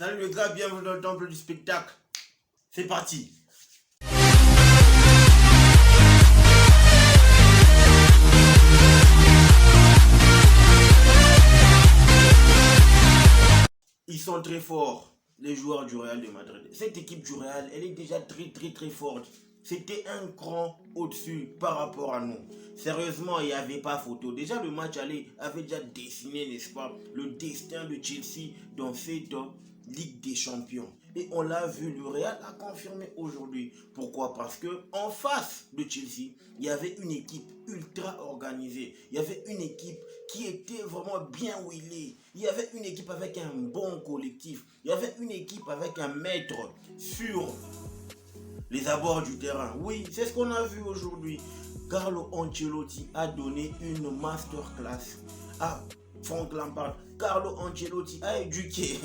Salut les gars, bienvenue dans le temple du spectacle. C'est parti. Ils sont très forts, les joueurs du Real de Madrid. Cette équipe du Real, elle est déjà très forte. C'était un cran au-dessus par rapport à nous. Sérieusement, il n'y avait pas photo. Déjà, le match aller avait déjà dessiné, n'est-ce pas, le destin de Chelsea dans cette Ligue des Champions. Et on l'a vu, le Real a confirmé aujourd'hui. Pourquoi? Parce que en face de Chelsea, il y avait une équipe ultra organisée. Il y avait une équipe qui était vraiment bien huilée. Il y avait une équipe avec un bon collectif. Il y avait une équipe avec un maître sur les abords du terrain. Oui, c'est ce qu'on a vu aujourd'hui. Carlo Ancelotti a donné une masterclass à Frank Lampard. Carlo Ancelotti a éduqué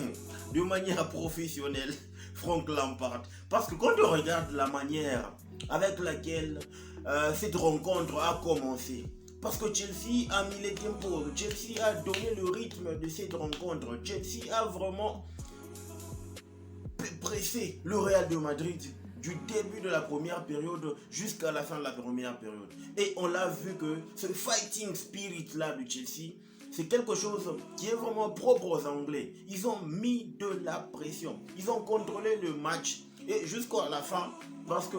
de manière professionnelle Frank Lampard. Parce que quand on regarde la manière avec laquelle cette rencontre a commencé, parce que Chelsea a mis les tempos, Chelsea a donné le rythme de cette rencontre, Chelsea a vraiment pressé le Real de Madrid du début de la première période jusqu'à la fin de la première période. Et on l'a vu que ce fighting spirit là de Chelsea, c'est quelque chose qui est vraiment propre aux Anglais. Ils ont mis de la pression. Ils ont contrôlé le match. Et jusqu'à la fin, parce que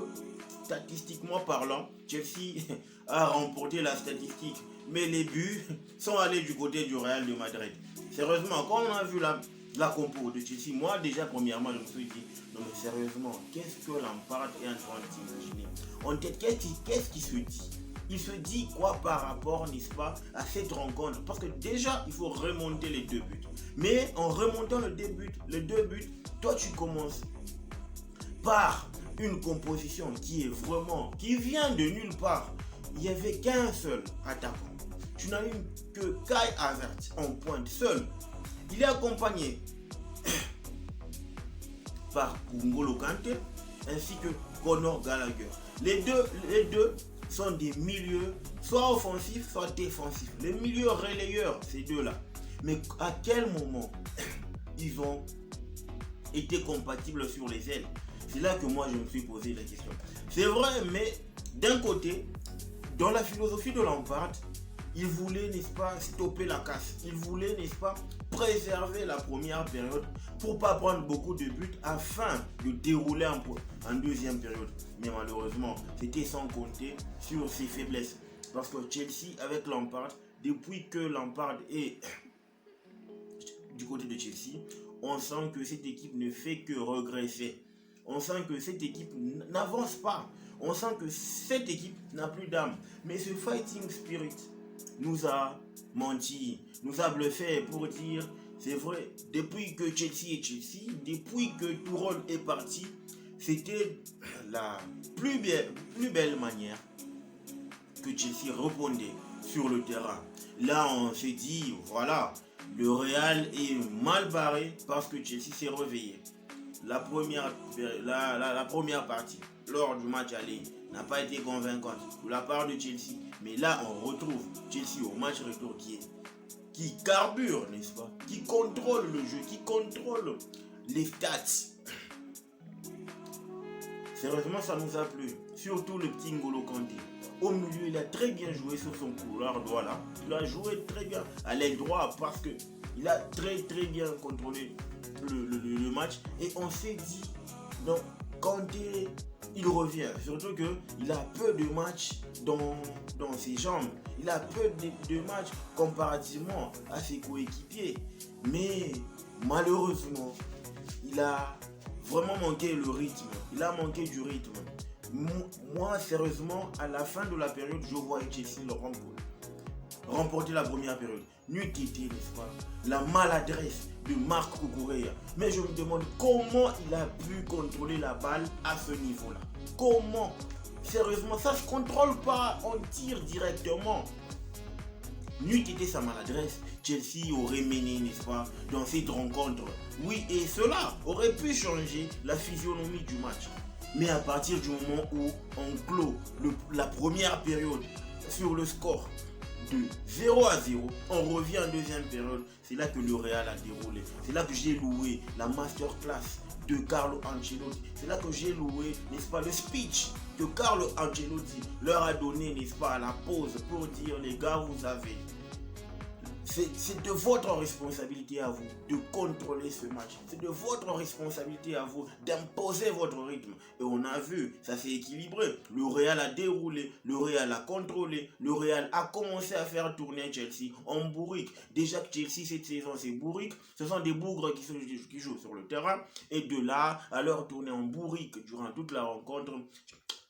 statistiquement parlant, Chelsea a remporté la statistique. Mais les buts sont allés du côté du Real de Madrid. Sérieusement, quand on a vu la compo de Chelsea, moi déjà premièrement je me suis dit, non mais sérieusement, qu'est-ce que Lampard est en train de s'imaginer en tête? Qu'est-ce qu'il se dit? Il se dit quoi par rapport, n'est-ce pas, à cette rencontre? Parce que déjà, il faut remonter les deux buts. Mais en remontant les deux buts, toi tu commences par une composition qui vient de nulle part. Il n'y avait qu'un seul attaquant. Tu n'as eu que Kai Havertz en pointe seul. Il est accompagné par N'Golo Kanté ainsi que Conor Gallagher. Les deux sont des milieux soit offensifs soit défensifs. Les milieux relayeurs, ces deux-là. Mais à quel moment ils ont été compatibles sur les ailes? C'est là que moi je me suis posé la question. C'est vrai, mais d'un côté, dans la philosophie de Lampard, il voulait, n'est-ce pas, stopper la casse. Il voulait, n'est-ce pas, préserver la première période pour pas prendre beaucoup de buts afin de dérouler en deuxième période. Mais malheureusement, c'était sans compter sur ses faiblesses. Parce que Chelsea, avec Lampard, depuis que Lampard est du côté de Chelsea, on sent que cette équipe ne fait que regresser. On sent que cette équipe n'avance pas. On sent que cette équipe n'a plus d'âme. Mais ce fighting spirit nous a menti, nous a bluffé pour dire, c'est vrai, depuis que Chelsea est Chelsea, depuis que Tuchel est parti, c'était la plus belle manière que Chelsea répondait sur le terrain. Là, on s'est dit, voilà, le Real est mal barré parce que Chelsea s'est réveillé. La première partie, lors du match aller, n'a pas été convaincante de la part de Chelsea. Mais là, on retrouve Chelsea au match retour qui carbure, n'est-ce pas? Qui contrôle le jeu, qui contrôle les stats. Sérieusement, ça nous a plu. Surtout le petit N'Golo Kanté. Au milieu, il a très bien joué sur son couloir droit là. Il a joué très bien à l'aile droit parce qu'il a très bien contrôlé le match. Et on s'est dit, non, Kanté, il revient. Surtout qu'il a peu de matchs dans ses jambes. Il a peu de matchs comparativement à ses coéquipiers. Mais malheureusement, il a vraiment manqué le rythme. Il a manqué du rythme. Moi, sérieusement, à la fin de la période, je voyais Chelsea remporter la première période. N'eût été, n'est-ce pas, la maladresse de Marc Cucurella. Mais je me demande comment il a pu contrôler la balle à ce niveau-là. Comment? Sérieusement, ça ne se contrôle pas. On tire directement. N'eût été sa maladresse, Chelsea aurait mené, n'est-ce pas, dans cette rencontre. Oui, et cela aurait pu changer la physionomie du match. Mais à partir du moment où on clôt la première période sur le score de 0-0, on revient en deuxième période. C'est là que le Real a déroulé. C'est là que j'ai loué la masterclass de Carlo Ancelotti. C'est là que j'ai loué, n'est-ce pas, le speech que Carlo Ancelotti leur a donné, n'est-ce pas, à la pause pour dire, les gars, vous avez... C'est de votre responsabilité à vous de contrôler ce match. C'est de votre responsabilité à vous d'imposer votre rythme. Et on a vu, ça s'est équilibré. Le Real a déroulé, le Real a contrôlé, le Real a commencé à faire tourner Chelsea en bourrique. Déjà que Chelsea cette saison c'est bourrique, ce sont des bougres qui jouent sur le terrain. Et de là à leur tourner en bourrique durant toute la rencontre.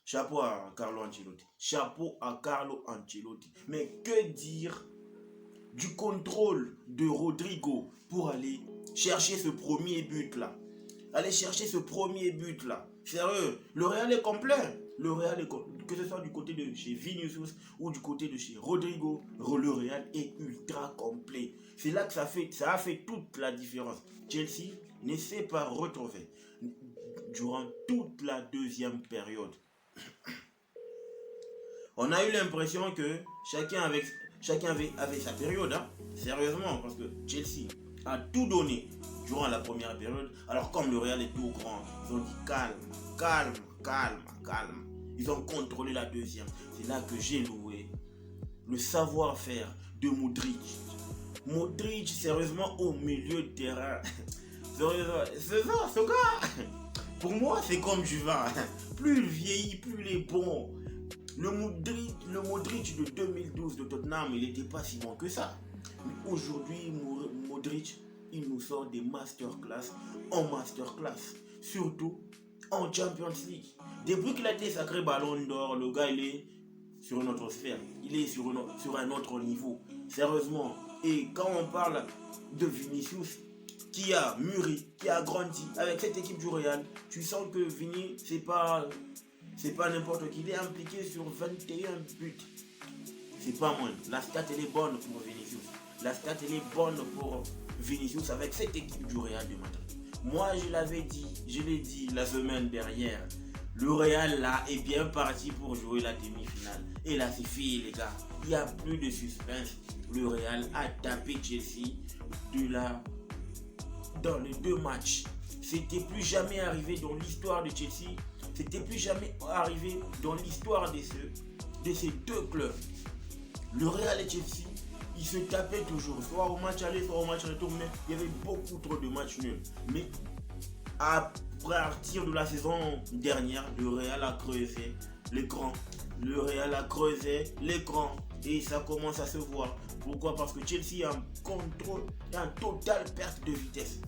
Chapeau à Carlo Ancelotti. Chapeau à Carlo Ancelotti. Mais que dire du contrôle de Rodrigo pour aller chercher ce premier but là. Aller chercher ce premier but là. Sérieux, le Real est complet. Le Real est complet. Que ce soit du côté de chez Vinicius ou du côté de chez Rodrigo, le Real est ultra complet. C'est là que ça a fait toute la différence. Chelsea ne s'est pas retrouvé durant toute la deuxième période. On a eu l'impression que chacun avait sa période, hein. Sérieusement, parce que Chelsea a tout donné durant la première période. Alors comme le Real est tout grand, ils ont dit calme. Ils ont contrôlé la deuxième. C'est là que j'ai loué le savoir-faire de Modric. Modric, sérieusement, au milieu de terrain. Sérieusement, ce gars, pour moi, c'est comme du vin. Plus il vieillit, plus il est bon. Le Modric de 2012 de Tottenham, il n'était pas si bon que ça. Mais aujourd'hui, Modric, il nous sort des masterclass en masterclass. Surtout en Champions League. Depuis qu'il a été sacré Ballon d'Or, le gars, il est sur une autre sphère. Il est sur un autre niveau. Sérieusement. Et quand on parle de Vinicius, qui a mûri, qui a grandi avec cette équipe du Real, tu sens que Vini, c'est pas n'importe qui. Il est impliqué sur 21 buts. C'est pas moins. La stat, elle est bonne pour Vinicius. La stat, elle est bonne pour Vinicius avec cette équipe du Real de Madrid. Moi, je l'ai dit la semaine dernière. Le Real, là, est bien parti pour jouer la demi-finale. Et là, c'est fini, les gars. Il n'y a plus de suspense. Le Real a tapé Chelsea dans les deux matchs. C'était plus jamais arrivé dans l'histoire de Chelsea. C'était plus jamais arrivé dans l'histoire de ces deux clubs. Le Real et Chelsea, ils se tapaient toujours, soit au match aller, soit au match retour, mais il y avait beaucoup trop de matchs nuls. Mais à partir de la saison dernière, le Real a creusé l'écran. Le Real a creusé l'écran et ça commence à se voir. Pourquoi? Parce que Chelsea a un contrôle, un total perte de vitesse.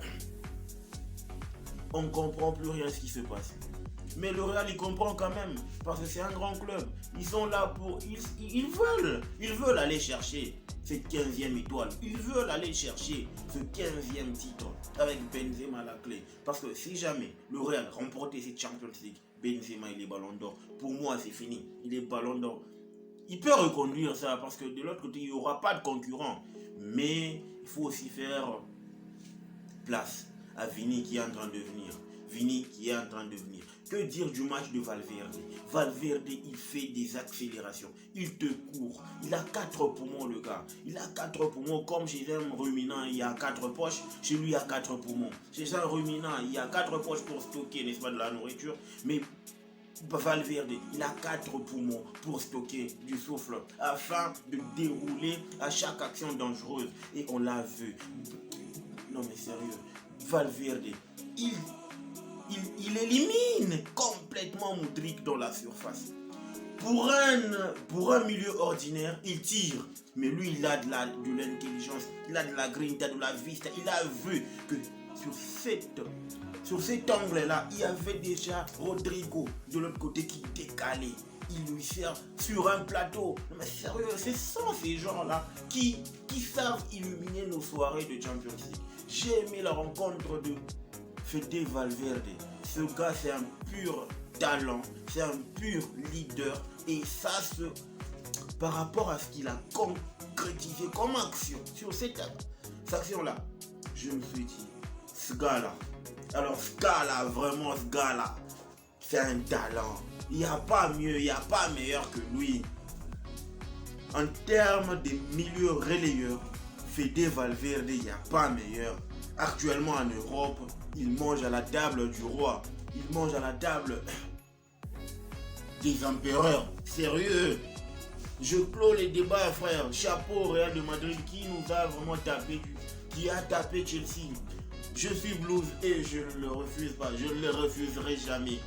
On ne comprend plus rien ce qui se passe. Mais le Real, il comprend quand même, parce que c'est un grand club. Ils sont là pour... Ils veulent aller chercher cette 15e étoile. Ils veulent aller chercher ce 15e titre avec Benzema à la clé. Parce que si jamais le Real remportait cette Champions League, Benzema, il est Ballon d'Or. Pour moi, c'est fini. Il est Ballon d'Or. Il peut reconduire ça, parce que de l'autre côté, il n'y aura pas de concurrent. Mais il faut aussi faire place à Vini qui est en train de venir. Que dire du match de Valverde? Valverde, il fait des accélérations. Il te court. Il a 4 poumons, le gars. Il a 4 poumons. Comme chez un ruminant, il y a 4 poches. Chez lui, il y a 4 poumons. Chez un ruminant, il y a 4 poches pour stocker, n'est-ce pas, de la nourriture. Mais Valverde, il a 4 poumons pour stocker du souffle afin de dérouler à chaque action dangereuse. Et on l'a vu. Non mais sérieux. Valverde, il élimine complètement Modric dans la surface. Pour un milieu ordinaire, il tire. Mais lui, il a de l'intelligence, il a de la grinta, de la vista. Il a vu que sur cet angle-là, il y avait déjà Rodrigo de l'autre côté qui décalait. Il lui sert sur un plateau. Mais sérieux, ce sont ces gens-là qui savent illuminer nos soirées de Champions League. J'ai aimé la rencontre de Fede Valverde. Ce gars, c'est un pur talent, c'est un pur leader. Et ça, par rapport à ce qu'il a concrétisé comme action sur cette action-là, je me suis dit, ce gars-là, vraiment ce gars-là, c'est un talent. Il n'y a pas mieux, il n'y a pas meilleur que lui. En termes de milieu relayeur, Fede Valverde, il n'y a pas meilleur. Actuellement en Europe, il mange à la table du roi. Il mange à la table des empereurs. Sérieux. Je clôt les débats, frère. Chapeau au Real de Madrid qui nous a vraiment tapé, qui a tapé Chelsea. Je suis blues et je ne le refuse pas. Je ne le refuserai jamais.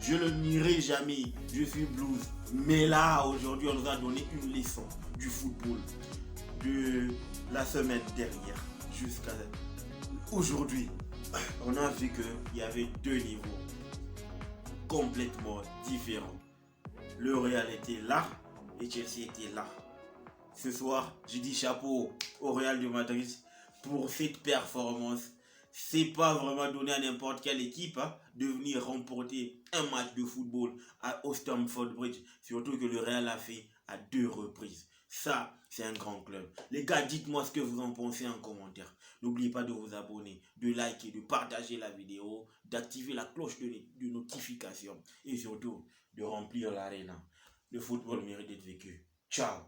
Je le nierai jamais. Je suis blues. Mais là, aujourd'hui, on nous a donné une leçon du football de la semaine dernière jusqu'à aujourd'hui. On a vu qu'il y avait deux niveaux complètement différents. Le Real était là et Chelsea était là. Ce soir, je dis chapeau au Real de Madrid pour cette performance. C'est pas vraiment donné à n'importe quelle équipe de venir remporter un match de football au Stamford Bridge. Surtout que le Real a fait à 2 reprises. Ça, c'est un grand club. Les gars, dites-moi ce que vous en pensez en commentaire. N'oubliez pas de vous abonner, de liker, de partager la vidéo, d'activer la cloche de notification et surtout de remplir l'arena. Le football mérite d'être vécu. Ciao.